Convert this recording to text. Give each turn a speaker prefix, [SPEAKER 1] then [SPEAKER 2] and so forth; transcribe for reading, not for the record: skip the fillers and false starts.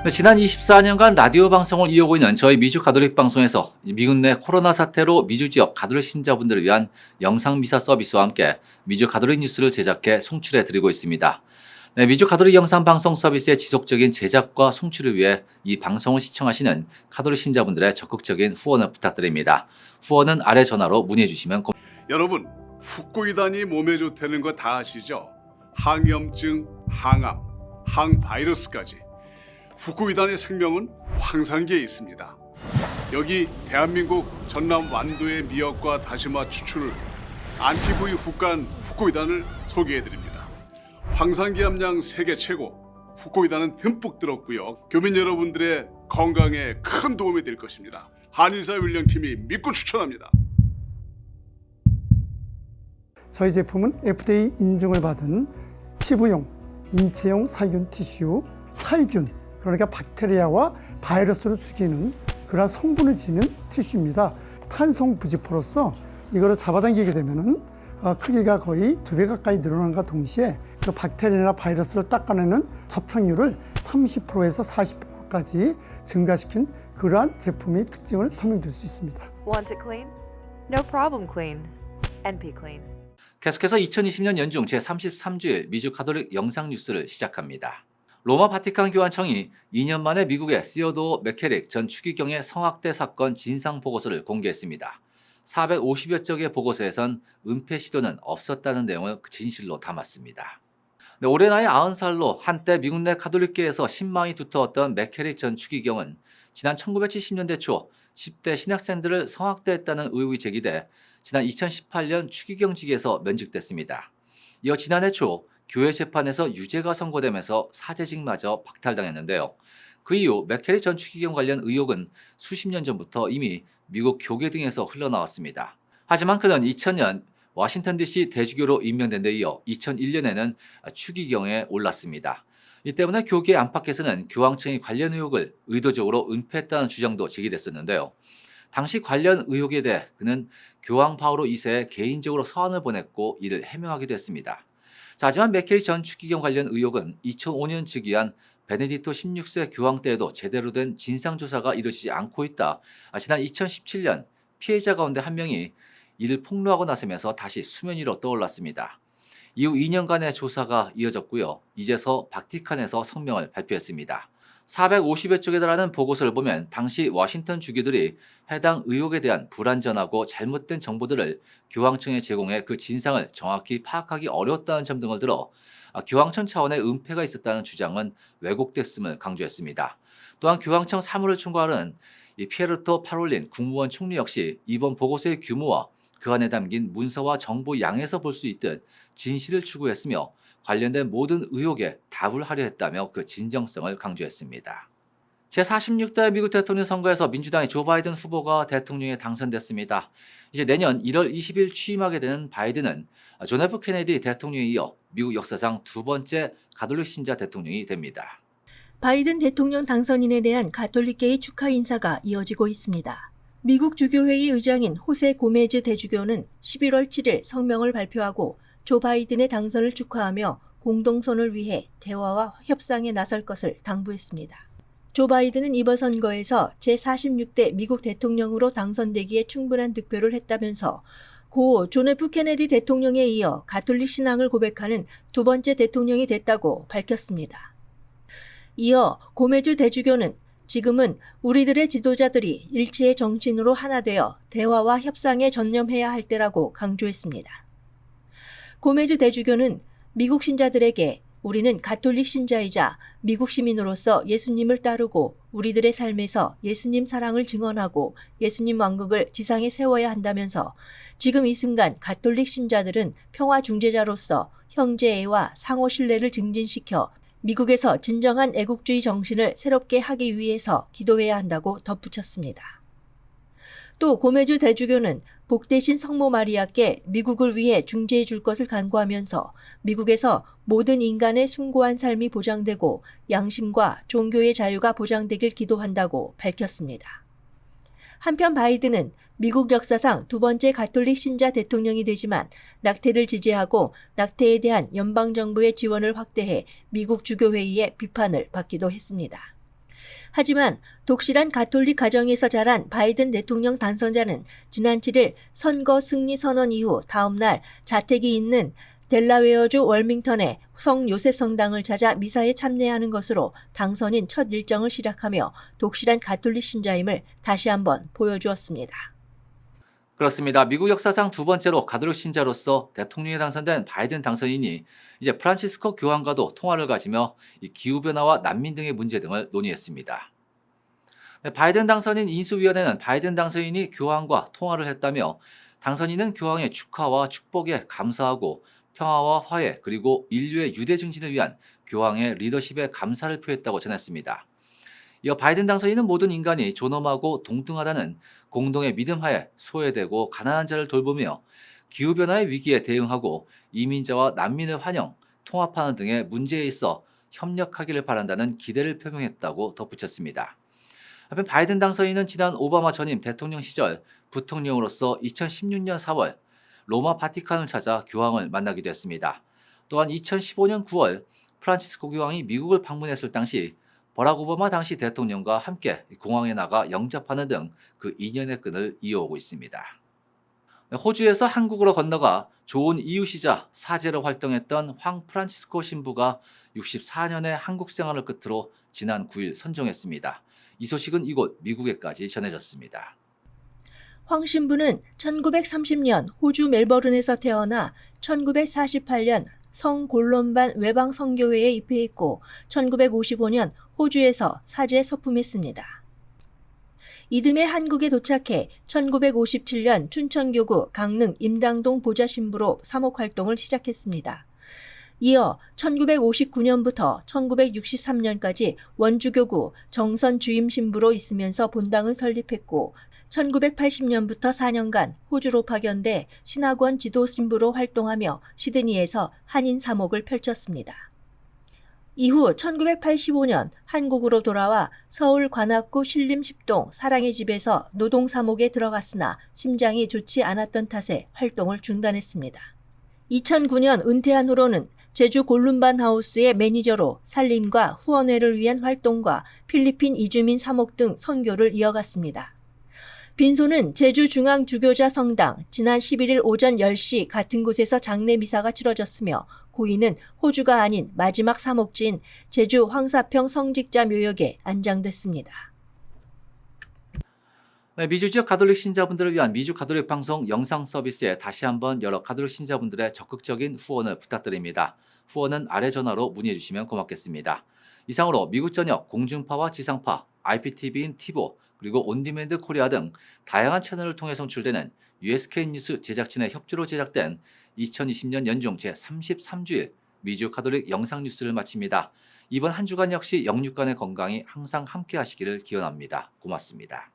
[SPEAKER 1] 지난 24년간 라디오 방송을 이어오고 있는 저희 미주 가톨릭 방송에서 미국 내 코로나 사태로 미주 지역 가톨릭 신자분들을 위한 영상 미사 서비스와 함께 미주 가톨릭 뉴스를 제작해 송출해 드리고 있습니다. 네, 미주 가톨릭 영상 방송 서비스의 지속적인 제작과 송출을 위해 이 방송을 시청하시는 가톨릭 신자분들의 적극적인 후원을 부탁드립니다. 후원은 아래 전화로 문의해 주시면
[SPEAKER 2] 여러분, 훅고이단이 몸에 좋다는 거 다 아시죠? 항염증, 항암, 항바이러스까지. 훅고이단의 생명은 황산기에 있습니다. 여기 대한민국 전남 완도의 미역과 다시마 추출 안티부이 훅간 훅고이단을 소개해드립니다. 황산기 함량 세계 최고, 훅고이단은 듬뿍 들었고요. 교민 여러분들의 건강에 큰 도움이 될 것입니다. 한의사 훈련팀이 믿고 추천합니다.
[SPEAKER 3] 저희 제품은 FDA 인증을 받은 피부용, 인체용 살균 티슈, 살균, 그러니까 박테리아와 바이러스를 죽이는 그러한 성분을 지닌 티슈입니다. 탄성 부직포로서 이거를 잡아당기게 되면은 크기가 거의 2배 가까이 늘어난과 동시에 그 박테리아나 바이러스를 닦아내는 접착률을 30%에서 40%까지 증가시킨 그러한 제품의 특징을 설명드릴 수 있습니다.
[SPEAKER 4] Want it clean? No problem clean. NP clean.
[SPEAKER 1] 계속해서 2020년 연중 제33주일 미주 가톨릭 영상 뉴스를 시작합니다. 로마 바티칸 교환청이 2년 만에 미국의 시어도어 맥케릭 전 추기경의 성학대 사건 진상 보고서를 공개했습니다. 450여 쪽의 보고서에선 은폐 시도는 없었다는 내용을 진실로 담았습니다. 네, 올해 나이 90살로 한때 미국 내 가톨릭계에서 신망이 두터웠던 맥케릭 전 추기경은 지난 1970년대 초 10대 신학생들을 성학대했다는 의혹이 제기돼 지난 2018년 추기경직에서 면직됐습니다. 이어 지난해 초 교회 재판에서 유죄가 선고되면서 사제직마저 박탈당했는데요. 그 이후 맥케리 전 추기경 관련 의혹은 수십 년 전부터 이미 미국 교계 등에서 흘러나왔습니다. 하지만 그는 2000년 워싱턴 DC 대주교로 임명된 데 이어 2001년에는 추기경에 올랐습니다. 이 때문에 교계 안팎에서는 교황청이 관련 의혹을 의도적으로 은폐했다는 주장도 제기됐었는데요. 당시 관련 의혹에 대해 그는 교황 바오로 2세에 개인적으로 서한을 보냈고 이를 해명하기도 했습니다. 하지만 맥케리 전 추기경 관련 의혹은 2005년 즉위한 베네딕토 16세 교황 때에도 제대로 된 진상조사가 이루어지지 않고 있다. 지난 2017년 피해자 가운데 한 명이 이를 폭로하고 나서면서 다시 수면 위로 떠올랐습니다. 이후 2년간의 조사가 이어졌고요. 이제서 바티칸에서 성명을 발표했습니다. 450여 쪽에 달하는 보고서를 보면 당시 워싱턴 주교들이 해당 의혹에 대한 불완전하고 잘못된 정보들을 교황청에 제공해 그 진상을 정확히 파악하기 어려웠다는 점 등을 들어 교황청 차원의 은폐가 있었다는 주장은 왜곡됐음을 강조했습니다. 또한 교황청 사무를 총괄하는 피에르토 파롤린 국무원 총리 역시 이번 보고서의 규모와 그 안에 담긴 문서와 정보 양에서 볼 수 있듯 진실을 추구했으며 관련된 모든 의혹에 답을 하려 했다며 그 진정성을 강조했습니다. 제46대 미국 대통령 선거에서 민주당의 조 바이든 후보가 대통령에 당선됐습니다. 이제 내년 1월 20일 취임하게 되는 바이든은 존 F 케네디 대통령에 이어 미국 역사상 두 번째 가톨릭 신자 대통령이 됩니다.
[SPEAKER 5] 바이든 대통령 당선인에 대한 가톨릭계의 축하 인사가 이어지고 있습니다. 미국 주교회의 의장인 호세 고메즈 대주교는 11월 7일 성명을 발표하고 조 바이든의 당선을 축하하며 공동선을 위해 대화와 협상에 나설 것을 당부했습니다. 조 바이든은 이번 선거에서 제46대 미국 대통령으로 당선되기에 충분한 득표를 했다면서 고 존 F 케네디 대통령에 이어 가톨릭 신앙을 고백하는 두 번째 대통령이 됐다고 밝혔습니다. 이어 고메즈 대주교는 지금은 우리들의 지도자들이 일치의 정신으로 하나 되어 대화와 협상에 전념해야 할 때라고 강조했습니다. 고메즈 대주교는 미국 신자들에게 우리는 가톨릭 신자이자 미국 시민으로서 예수님을 따르고 우리들의 삶에서 예수님 사랑을 증언하고 예수님 왕국을 지상에 세워야 한다면서 지금 이 순간 가톨릭 신자들은 평화 중재자로서 형제애와 상호 신뢰를 증진시켜 미국에서 진정한 애국주의 정신을 새롭게 하기 위해서 기도해야 한다고 덧붙였습니다. 또 고메즈 대주교는 복되신 성모 마리아께 미국을 위해 중재해 줄 것을 간구하면서 미국에서 모든 인간의 숭고한 삶이 보장되고 양심과 종교의 자유가 보장되길 기도한다고 밝혔습니다. 한편 바이든은 미국 역사상 두 번째 가톨릭 신자 대통령이 되지만 낙태를 지지하고 낙태에 대한 연방정부의 지원을 확대해 미국 주교회의의 비판을 받기도 했습니다. 하지만 독실한 가톨릭 가정에서 자란 바이든 대통령 당선자는 지난 7일 선거 승리 선언 이후 다음 날 자택이 있는 델라웨어주 월밍턴의 성 요셉 성당을 찾아 미사에 참여하는 것으로 당선인 첫 일정을 시작하며 독실한 가톨릭 신자임을 다시 한번 보여주었습니다.
[SPEAKER 1] 그렇습니다. 미국 역사상 두 번째로 가톨릭 신자로서 대통령에 당선된 바이든 당선인이 이제 프란치스코 교황과도 통화를 가지며 이 기후변화와 난민 등의 문제 등을 논의했습니다. 바이든 당선인 인수위원회는 바이든 당선인이 교황과 통화를 했다며 당선인은 교황의 축하와 축복에 감사하고 평화와 화해 그리고 인류의 유대 증진을 위한 교황의 리더십에 감사를 표했다고 전했습니다. 이어 바이든 당선인은 모든 인간이 존엄하고 동등하다는 공동의 믿음 하에 소외되고 가난한 자를 돌보며 기후변화의 위기에 대응하고 이민자와 난민을 환영, 통합하는 등의 문제에 있어 협력하기를 바란다는 기대를 표명했다고 덧붙였습니다. 한편 바이든 당선인은 지난 오바마 전임 대통령 시절 부통령으로서 2016년 4월 로마 바티칸을 찾아 교황을 만나기도 했습니다. 또한 2015년 9월 프란치스코 교황이 미국을 방문했을 당시 버락 오바마 당시 대통령과 함께 공항에 나가 영접하는 등 그 인연의 끈을 이어오고 있습니다. 호주에서 한국으로 건너가 좋은 이웃이자 사제로 활동했던 황 프란치스코 신부가 64년의 한국 생활을 끝으로 지난 9일 선종했습니다. 이 소식은 이곳 미국에까지 전해졌습니다.
[SPEAKER 5] 황 신부는 1930년 호주 멜버른에서 태어나 1948년 성 골롬반 외방 성교회에 입회했고 1955년 호주에서 사제 서품했습니다. 이듬해 한국에 도착해 1957년 춘천교구 강릉 임당동 보좌 신부로 사목 활동을 시작했습니다. 이어 1959년부터 1963년까지 원주교구 정선 주임 신부로 있으면서 본당을 설립했고 1980년부터 4년간 호주로 파견돼 신학원 지도 신부로 활동하며 시드니에서 한인 사목을 펼쳤습니다. 이후 1985년 한국으로 돌아와 서울 관악구 신림 10동 사랑의 집에서 노동 사목에 들어갔으나 심장이 좋지 않았던 탓에 활동을 중단했습니다. 2009년 은퇴한 후로는 제주 골룸반 하우스의 매니저로 살림과 후원회를 위한 활동과 필리핀 이주민 사목 등 선교를 이어갔습니다. 빈소는 제주중앙주교자 성당 지난 11일 오전 10시 같은 곳에서 장례 미사가 치러졌으며 고인은 호주가 아닌 마지막 사목지인 제주 황사평 성직자 묘역에 안장됐습니다.
[SPEAKER 1] 미주 지역 가톨릭 신자분들을 위한 미주 가톨릭 방송 영상 서비스에 다시 한번 여러 가톨릭 신자분들의 적극적인 후원을 부탁드립니다. 후원은 아래 전화로 문의해 주시면 고맙겠습니다. 이상으로 미국 전역 공중파와 지상파, IPTV인 티보, 그리고 온디맨드 코리아 등 다양한 채널을 통해 송출되는 USK 뉴스 제작진의 협조로 제작된 2020년 연중 제33주일 미주 가톨릭 영상 뉴스를 마칩니다. 이번 한 주간 역시 영육간의 건강이 항상 함께 하시기를 기원합니다. 고맙습니다.